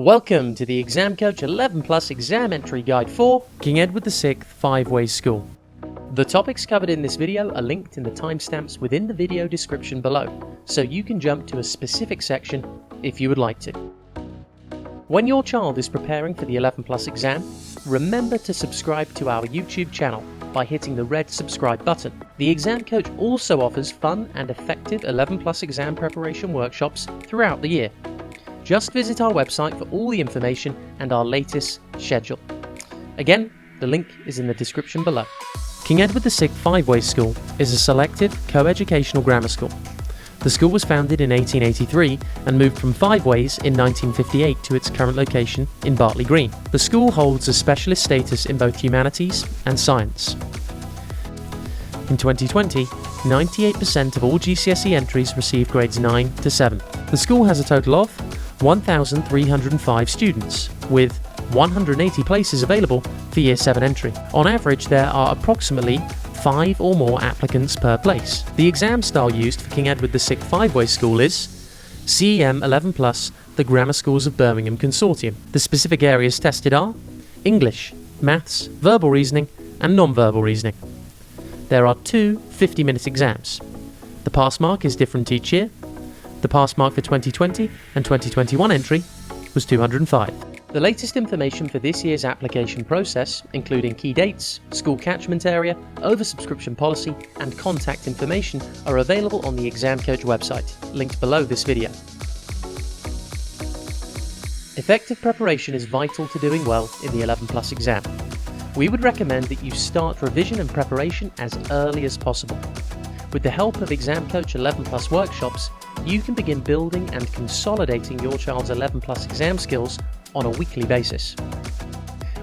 Welcome to the Exam Coach 11 Plus Exam Entry Guide for King Edward VI 5-Way School. The topics covered in this video are linked in the timestamps within the video description below, so you can jump to a specific section if you would like to. When your child is preparing for the 11 Plus exam, remember to subscribe to our YouTube channel by hitting the red subscribe button. The Exam Coach also offers fun and effective 11 Plus exam preparation workshops throughout the year. Just visit our website for all the information and our latest schedule. Again, the link is in the description below. King Edward VI 5-Way School is a selective co-educational grammar school. The school was founded in 1883 and moved from 5 ways in 1958 to its current location in Bartley Green. The school holds a specialist status in both humanities and science. In 2020, 98% of all GCSE entries received grades 9 to 7. The school has a total of 1,305 students, with 180 places available for Year 7 entry. On average, there are approximately 5 or more applicants per place. The exam style used for King Edward VI 5-Way School is CEM 11 Plus, the Grammar Schools of Birmingham Consortium. The specific areas tested are English, Maths, Verbal Reasoning and Non-Verbal Reasoning. There are 2 50-minute exams. The pass mark is different each year. The pass mark for 2020 and 2021 entry was 205. The latest information for this year's application process, including key dates, school catchment area, oversubscription policy, and contact information, are available on the Exam Coach website, linked below this video. Effective preparation is vital to doing well in the 11 Plus exam. We would recommend that you start revision and preparation as early as possible. With the help of Exam Coach 11 Plus workshops, you can begin building and consolidating your child's 11 Plus exam skills on a weekly basis.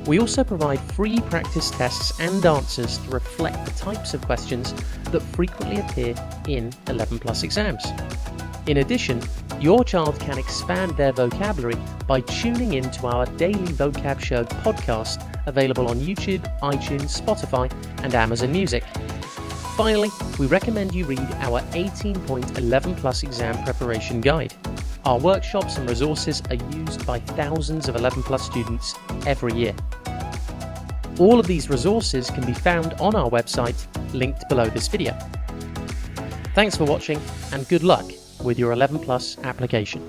We also provide free practice tests and answers to reflect the types of questions that frequently appear in 11 Plus exams. In addition, your child can expand their vocabulary by tuning in to our daily Vocab Show podcast, available on YouTube, iTunes, Spotify, and Amazon Music. Finally, we recommend you read our 18-point 11 Plus exam preparation guide. Our workshops and resources are used by thousands of 11 Plus students every year. All of these resources can be found on our website, linked below this video. Thanks for watching and good luck with your 11 Plus application.